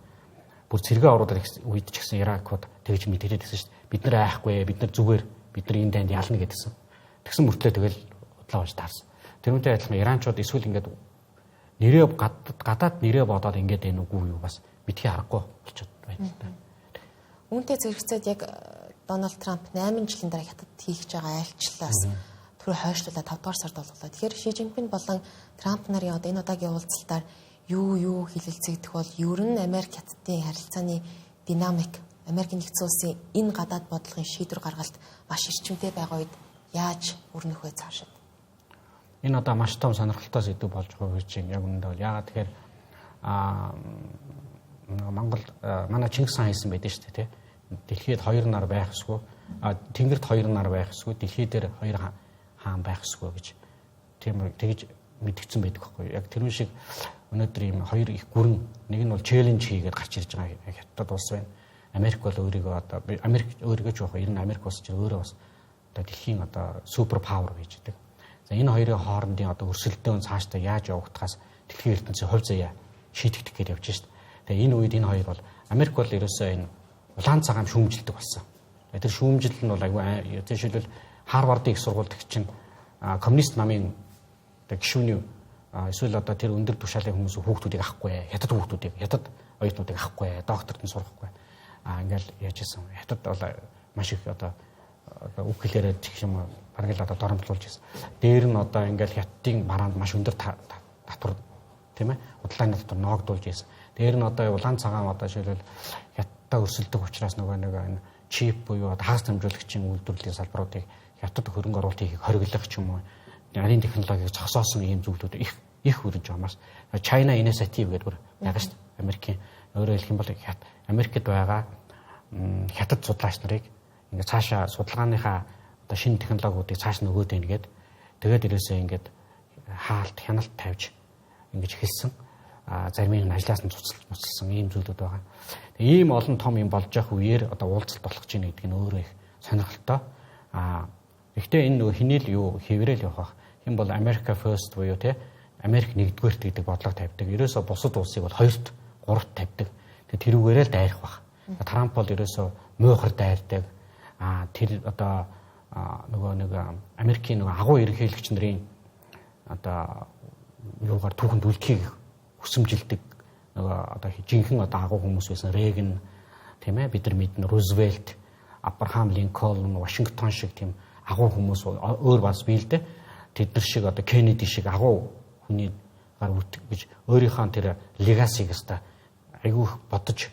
бүр цэргээ ороод үед ч гэсэн Иракууд тэгж мэдээд гэсэн шүү дээ. Бид нар айхгүй, бид нар зүгээр, бид нар энэ дайнд ялна гэдсэн. Тэгсэн мөртлөө тэгэл удлаа болж таарсан. Тэрүүнтэй адилхан Иранчууд эсвэл ингээд нэрээ гадаад нэрээ бодоод ингээд энэ үгүй юу бас мэдхий харахгүй болчиход байна. Үүнтэй зэрэгцээд яг Дональд Трамп 8 жилийн дараа хятад хийх гэж байгаа айлчлалаас түрүү хойшлуулаад 5 дугаар сард болголоо. Тэгэхээр Ши Жинпин болон Трамп нарын одоо энэ удаагийн уулзалтаар юу хэлэлцэгдэх бол ер нь Америк хятадын харилцааны динамик Америкийн нэгдсэн улсын энэ гадаад бодлогын шийдвэр гаргалт маш эрчимтэй байгаа үед яаж өрнөх вэ цаашид? Энэ одоо маш том сонирхолтой сэдв болж байгаа гэж яг үнэндээ бол яагаад тэгэхээр Монгол манай Чингис хаан хэлсэн байдаг шүү дээ тий. Дэлхийд хоёр нар байх ёсгүй. Тэнгэрт хоёр нар байх ёсгүй. Дэлхий дээр хоёр хаан байх ёсгүй гэж тийм тэгж мэдгдсэн байдаг байхгүй. Яг тэрүүн шиг өнөөдөр ийм хоёр их гүрэн нэг нь бол челленж хийгээд гарч ирж байгаа хятад улс байна. Америк бол өөрийгөө одоо Америк өөрийгөө жоох ер нь Америк улс чинь өөрөө бас одоо дэлхийн одоо супер павер гэж байдаг. За энэ хоёрын хоорондын одоо өрсөлдөөн цаашдаа яаж явагдахаас дэлхийн ертөнцийн хувь заяа шийдэгдэх гэж явж шít. Тэгээ энэ үед энэ хоёр бол Америк бол ерөөсөө энэ улаан цагаан шүүмжилдэг болсон. Тэр шүүмжил нь бол айгүй жишээлбэл Харвардын их сургуульд чинь коммунист намын гишүүний эсвэл одоо тэр өндөр тушаалын хүмүүс хүүхдүүдийг авахгүй, хятад хүүхдүүдийг, хятад оюутнуудыг авахгүй, докторт нь сурахгүй. Ингээл яаж ийсэн. Хятад бол маш их одоо үг хэлээрээ гэх юм бараг л одоо доромжлуулж ийсэн. Дээр нь одоо ингээл хятадын бараанд маш өндөр татвар тийм ээ удалдааны татвар ноогдуулж ийсэн. Дээр нь одоо улаан цагаан одоо жишээлбэл хятадаа өрсөлдөх учраас нөгөө нэг энэ чип буюу хагас дамжуулагчийн үйлдвэрлэлийн салбаруудыг хятад хөрөнгө оруулалт хийхийг хориглох ч юм уу нарийн технологиг зогсоосон ийм зүйлүүд их хүрэж байгаа маш China Initiative гэдэг байгаа шүү дээ. Америкийн өөрөөр хэлэх юм бол Америкт байгаа хятад судлаач нарыг ингээд цаашаа судалгааныхаа одоо шинэ технологиудыг цааш нөгөөд ингээд тэгээд ерөөсөө ингээд хаалт хяналт тавьж ингэж хэлсэн. Зарим нь ажлаас нь цуцалсан ийм зүйлүүд байгаа. Ийм олон том юм болж явах үеэр одоо уулзалт болох гэж байна гэдэг нь өөрөө их сонирхолтой. Гэхдээ энэ нөгөө хинээл юу хэврээл явах юм бол America First буюу те Америк нэгдүгээрт гэдэг бодлого тавьдаг. Ерөөсөө бусад улсыг бол хоёрт, гуравт тавьдаг. Тэгээ тэрүүгээрээ л дайрах баг. Трамп бол ерөөсөө муухар дайрдаг. Тэр одоо нөгөө нэг Америкийн нөгөө агуу ерөнхийлөгч нарын одоо юугаар түүхэнд үлдэхийг хүсэмжилдэг нөгөө одоо жинхэнэ одоо агуу хүмүүс байсан Рейган тийм ээ бид нар мэднэ Рузвельт, Абрахам Линкольн, Вашингтон шиг тийм агуу хүмүүс өөр бас бий л дээ. Тэд нар шиг одоо Кеннеди шиг агуу хүний гар үтг гэж өөрийнхөө тэр легасиг өста айгүй бодож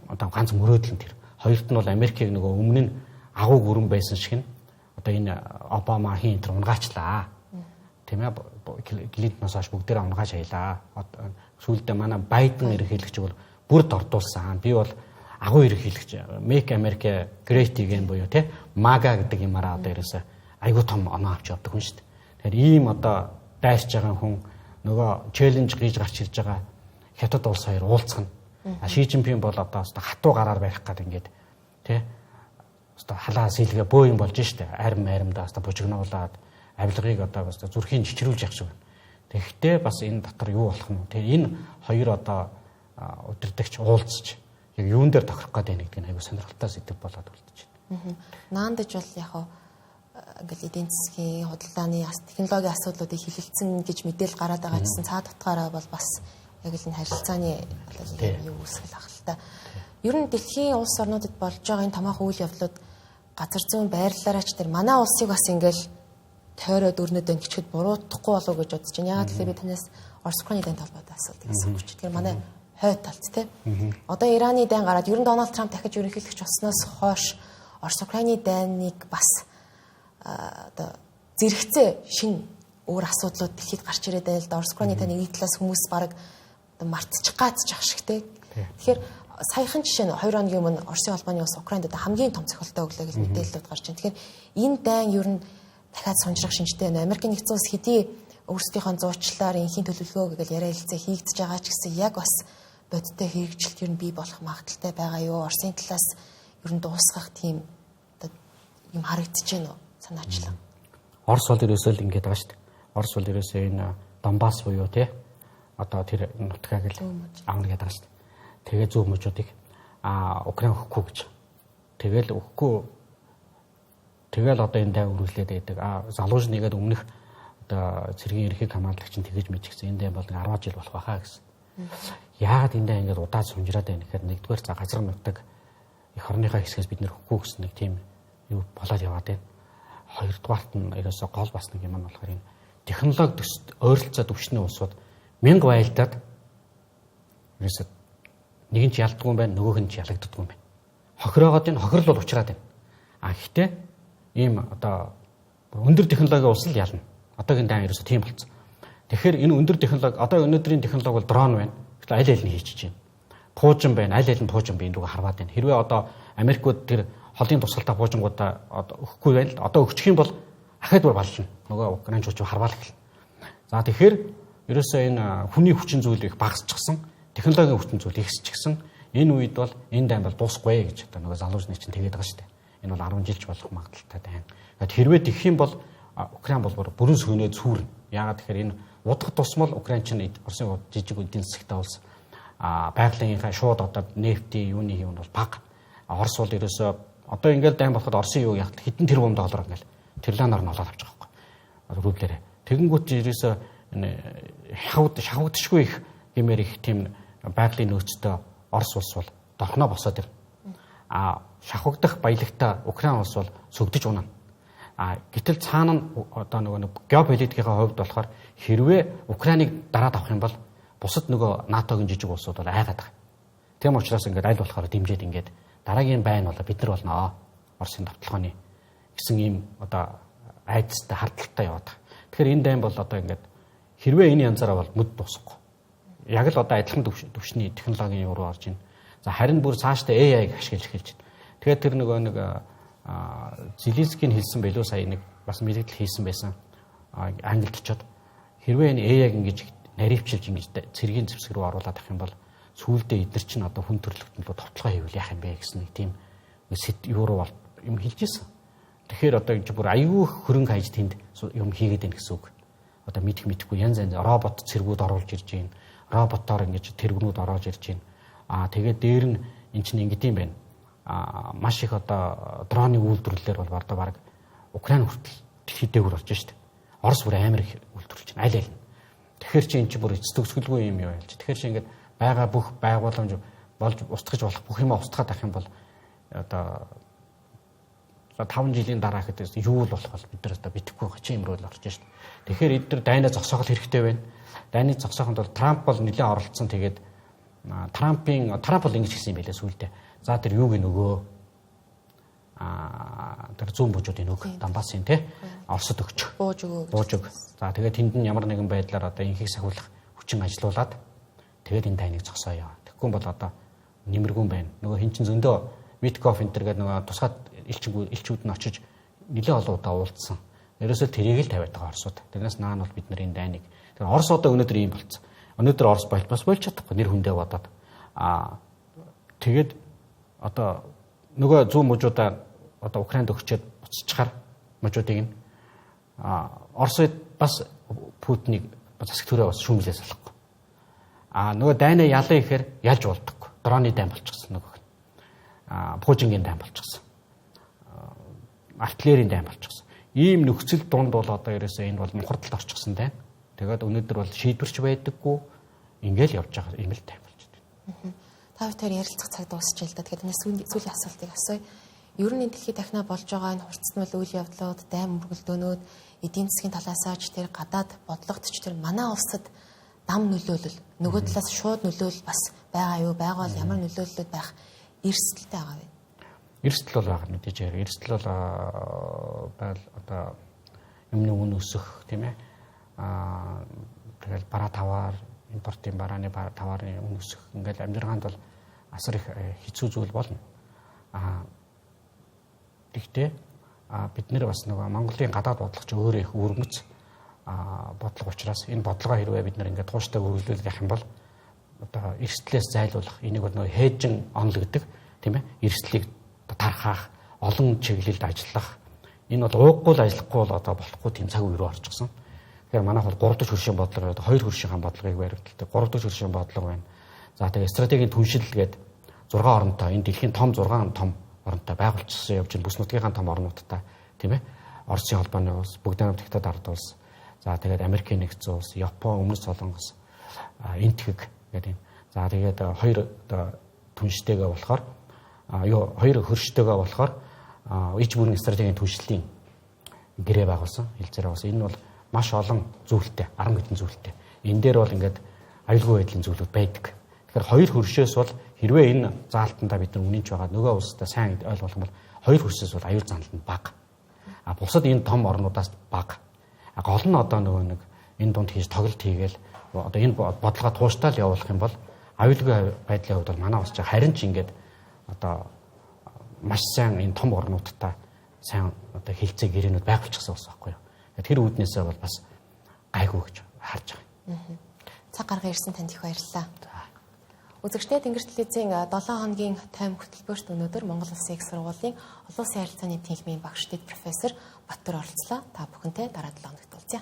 одоо ганц мөрөөдөл нь тэр. Хоёрт нь бол Америкийг нөгөө өмнө нь агуу гүрэн байсан шиг нь одоо энэ Обама хин тэр унгаачлаа. Тийм ээ Клинтоноос хойш бүгдээрээ унгааж хаялаа. Сүүлдээ манай Байден ерөнхийлөгч бол бүрд ордуулсан. Би бол агуу ерөнхийлөгч Make America Great Again буюу те MAGA гэдэг юмараа одоо ерөөсөө айгүй том оноо авч явдаг хүн шүү дээ. Тэгэхээр ийм одоо дайрч байгаа хүн нөгөө челленж хийж гарч ирж байгаа хятад улс хоёр уулзах нь. Ши Жинпин бол одоо хатуу гараар барих гэдэг ингээд тий одоо халаа сэлгээ бөө юм болж штэ аримдаа одоо бужигнуулаад авилгыг одоо бас зүрхийн чичрүүлж явах шиг байна. Тэгэхдээ бас энэ дотор юу болох нь тий энэ хоёр одоо удирдахч уулзч яг юун дээр тохирох гэдэг нь гэдэг нь айгүй сонирхолтой сэдв болоод үлдэж байна. Наандаж бол яг ингээл эдийн засгийн худалдааны технологийн асуудлуудыг хилэлцэн гэж мэдээлэл гараад байгаа гэсэн цаад утгаараа бол бас яг л энэ харилцааны юу үүсгэл ахaltaа. Ер нь дэлхийн улс орнуудад болж байгаа энэ томоохон үйл явдлууд газар зүйн байрлалаараач тэр манай улсыг бас ингээл тойроод өрнөд өнгөчөд буруутахгүй болов уу гэж бодож байна. Яагаад гэвэл би танаас Орос Украины дайн талбайд асуудаг гэсэн үг ч. Тэгэхээр манай хойд талд тий. Одоо Ираны дайн гараад ер нь Дональд Трамп дахиж ерөнхийлөгч болсноос хойш Орос Украины дайныг бас одоо зэрэгцээ шин өөр асуудлууд дэлхийд гарч ирээд байл да. Орос Украины дайны нэг талаас хүмүүс бараг мартчих гаацчих шиг тий. Тэгэхээр саяхан жишээ нь 2 хоногийн өмнө Оросын холбооны улс Украинд хамгийн том цохилтоо өглөө гэж мэдээлэлүүд гарч байна. Тэгэхээр энэ дайн ер нь дахиад сонжрох шинжтэй байна. Америкийн нэгдсэн улс хэдий өөрсдийнхөө зуучлалаар инхийн төлөвлөгөө гэж яриа хэлцээ хийгдэж байгаа ч гэсэн яг бас бодиттой хэрэгжилт ер нь бий болох магадaltaй байгаа юу? Оросын талаас ер нь дуусгах тийм юм харагдаж байна уу? Санаачлаа. Орос бол ерөөсөө л ингэж байгаа шүү дээ. Орос бол ерөөсөө энэ Донбасс буюу тий одоо тэр нутгийг л авна гэдэг байгаа шүү дээ. Тэгээ зөв мужуудыг Украин өгөхгүй гэж. Тэгэл өгөхгүй. Тэгэл одоо энэ дай үргэлжлээд байдаг. Залуужныгээд өмнөх одоо цэргийн ерхийг хамгааллагч нь тэгэж мэдчихсэн. Энэ дай бол 10 жил болох байхаа гэсэн. Яагаад энэ дай ингэж удаад сунжраад байна гэхээр нэгдүгээр за газар нутаг эх орныхаа хэсгээс бид нэр өгөхгүй гэсэн нэг тийм юу болоод яваад байна. Хоёрдугаарт нь ерөөсөө гол бас нэг юм нь болохоор энэ технологи ойролцоо төвчний улсууд 1000 байлдаад ерөөсөө нэг нь ч ялдгүй юм байна, нөгөөх нь ч ялагддаггүй юм байна. Хохироогоод энэ хохирол бол учраад байна. Гэхдээ ийм одоо өндөр технологийн улс л ялна. Одоогийн дан ерөөсөө тийм болсон. Тэгэхээр энэ өндөр технологи одоо өнөөдрийн технологи бол дрон байна. Тэгэхээр аль аль нь хийчихэж байна. Пуужин байна. Аль аль нь пуужин байна рүүгээ харваад байна. Хэрвээ одоо Америкууд тэр холын тусгалтай пуужингуудаа өгөхгүй байна л одоо өгчих юм бол ахаад бүр бална. Нөгөө украинчууд харваал эхэлнэ. За тэгэхээр ерөөсөө энэ хүний хүчин зүйл их багасчихсан. Технологийн хүчин зүйл ихсчихсэн. Энэ үед бол энэ дан бол дуусахгүй гэж одоо нөгөө залуучны чинь тэгээд байгаа шүү дээ. Энэ бол 10 жилч болох магадaltaй дан. Тэгэхээр хэрвээ тэгэх юм бол Украин бол бүрэн сүйнээ цүүрнэ. Яагаад тэгэхээр энэ удах тусмал Украин чинь Оросын жижиг эдийн засагтай улс байгалийн шууд одоо нефтийн юуны юм бол бага. Орос бол ерөөсөө одоо ингээл дайм болоход Оросын юу яг хэдэн тэрбум доллар ингээл тэрланаар нь олоод авч байгаа байхгүй. Рублээрээ. Тэгэнгүүт ерөөсөө шахагдшгүй их гэмээр их тийм байгалийн нөөцтэй Орос улс бол дорхноо босоод ир. Шахагдах баялагтай Украин улс бол сүгдэж унана. Гэтэл цаана нь одоо нөгөө геополитикийн хувьд болохоор хэрвээ Украиныг дараад авах юм бол бусад нөгөө НАТОгийн жижиг улсууд бол айгаад байгаа. Тийм учраас ингээд аль болохоор дэмжиж ингээд дараагийн байн бол бид нар болно. Оросын давталгааны гэсэн ийм одоо айдастай хардталтай яваад байгаа. Тэгэхээр энэ дайн бол одоо ингээд хэрвээ энэ янзаараа бол мэд дуусахгүй. Яг л одоо адилхан төвшний технологийн юу руу орж ийн. За харин бүр цаашдаа AI-г ашиглаж эхэлж байна. Тэгэхээр тэр нөгөө нэг Зеленскийн хэлсэн байлуу сая нэг бас мэдээлэл хийсэн байсан. Англид очиод хэрвээ энэ AI-г ингэж наривчилж ингэж цэргийн зэвсэг рүү оруулаад авах юм бол сүүлдээ эдгээр чинь одоо хүн төрөлхтөн рүү товтлогоо хийвэл яах юм бэ гэсэн нэг тийм юу руу юм хэлжсэн. Тэгэхээр одоо ингэж бүр аюу хөрөнгө хайж тэнд юм хийгээд байна гэсэн үг. Одоо мэдэхгүй янз янз робот цэргүүд оруулж ирж байна. Роботоор ингэж тэргнүүд ороод ирж байна. Тэгээд дээр нь эн чинь ингэдэм байна. Маш их одоо дроны үйлдвэрлэлээр бол одоо баг Украин хүртэл дэлхийдээгүүр орж штэ. Орос бүр амар их үйлдвэрлэж байна. Аль аль нь. Тэгэхээр чи эн чинь бүр эцэстөгсгөлгүй юм юу ялч. Тэгэхээр чи ингээд байгаа бүх байгууламж болж устгаж болох бүх юмаа устгаад авах юм бол одоо 5 жилийн дараа гэхэд юу л болох бол бид нар одоо бидэхгүй байгаа чи юмруу л орж штэ. Тэгэхээр эдгээр дайнаа зогсоох хэрэгтэй байна. Дайны зогсоохонд бол Трамп бол нэлээд оролцсон. Тэгээд Трамп бол ингэж хэлсэн юм байлаа сүүлдээ. За тэр юуг нөгөө тэр зүүн бүжүүдийн үг Донбассын тий Оросд өгч. Бууж өг. За тэгээд тэнд нь ямар нэгэн байдлаар одоо инхийг сахиулах хүчин ажилуулад тэгээд энэ дайныг зогсооё. Тэгэхгүй бол одоо нэмэргүүн байна. Нөгөө хин чин зөндөө Виткоф энэ төр гэдэг нөгөө тусгаад элчүүд нь очиж нэлээд олон удаа уулзсан. Ерөөсөө тэрийг л тавиад байгаа Оросууд. Тэрнээс наан бол бид нар энэ дайныг тэр Орос одоо өнөөдөр ийм болцсон. Өнөөдөр Орос бас болж чадахгүй нэр хүндээ бодоод тэгээд одоо нөгөө зүүн мужуудаа одоо Украинд өгчөөд буцчихаар мужуудыг нь Оросд бас Путиныг засаг төрөө бас шүүмжлээс салахгүй. Нөгөө дайнаа ялан ихээр ялж болдоггүй. Дроны дайн болчихсон нөгөөх нь. Пуужингийн дайн болчихсон. Артиллерийн дайн болчихсон. Ийм нөхцөл дунд бол одоо ерөөсөө энэ бол мухардалд орчихсон дайн. Тэгээд өнөөдөр бол шийдвэрч байдаггүй ингээл явж байгаа юм л тайм болж байна. Та бүхэн ярилцах цаг дуусч л да. Тэгэхээр энэ сүүлийн асуултыг асууя. Ер нь дэлхийд дахина болж байгаа энэ хурцтмал үйл явдлууд, дайм мөргөлдөөнүүд, эдийн засгийн талаасаа ч тэр гадаад бодлогоч тэр манай улсад дам нөлөөлөл, нөгөө талаас шууд нөлөөлөл бас байгаа юу? Байгаад ямар нөлөөллөд байх эрсдэлтэй байгаа вэ? Эрсдэл бол байгаа мэдээж яг. Эрсдэл бол байл одоо юмны үн өсөх тийм ээ. Тэгэл бараа таваар, импортын барааны таварын үн өсөх ингээл амьдрагаанд бол асар их хэцүү зүйл болно. Тэгтээ бид нэр бас нөгөө Монголын гадаад бодлогоч өөрөө их өргөмц бодлого учраас энэ бодлогоо хэрвээ бид нэр ингээд тууштай өргөлүүлэх явах юм бол одоо эрсдлээс зайлуулах энийг бол нөгөө хээжин онл гэдэг тийм ээ эрсдлийг тархах олон чиглэлд ажиллах энэ бол ууггүй л ажиллахгүй бол одоо болохгүй тийм цаг үе рүү орчихсон. Тэгэхээр манайх бол 3 дахь хөршийн бодлого байдаг. 2 хөршийн бодлогыг баримталдаг. 3 дахь хөршийн бодлого байна. За тэгээ стратегийн түншил гээд 6 оронтой энэ дэлхийн том 6 том оронтой байгуулчихсан явж байна. Бүс нутгийн том орнуудтай тийм ээ. Оросын холбооны улс, Бүгд найрамд диктат ард улс. За тэгээд Америкийн нэгдсэн улс, Япон, Өмнөд Солонгос, Энтхэг гэдэг юм. За тэгээд 2 түнштэйгээ болохоор 2 хөрштэйгээ болохоор ич бүрийн стратегийн түншлийн гэрээ байгуулсан. Хэлцээрээ бас энэ бол маш олон зүйлтэй, 10 хэдэн зүйлтэй. Энэ дээр бол ингээд аюулгүй байдлын зүйлүүд байдаг. Тэгэхээр 2 хөршөөс бол хэрвээ энэ заалтандаа бид нар үнэнч байгаа нөгөө улстай сайн ойлгох юм бол 2 хөршөөс бол аюул заалт нь бага. Бусад энэ том орнуудаас бага. Гол нь одоо нөгөө нэг энэ дунд хийж тоглолт хийгээл одоо энэ бодлогоо тууштай л явуулах юм бол аюулгүй байдлын хувьд бол манай бас харин ч ингээд одоо маш сайн энэ том орнуудтай сайн одоо хилцээ гэрээнүүд байгуулчихсан бас байхгүй юу. Тэр үүднээсээ бол бас гайгүй гэж харж байгаа. Цаг гарган ирсэн танд их баярлалаа. Үзэгчдээ Тэнгэр телевизийн 7 хоногийн тайм хөтөлбөрт өнөөдөр Монгол Улсын их сургуулийн олон улсын харилцааны тэнхимийн багш дэд профессор Баттар оролцлоо. Та бүхэнтэй дараа 7 хоногт уулзъя.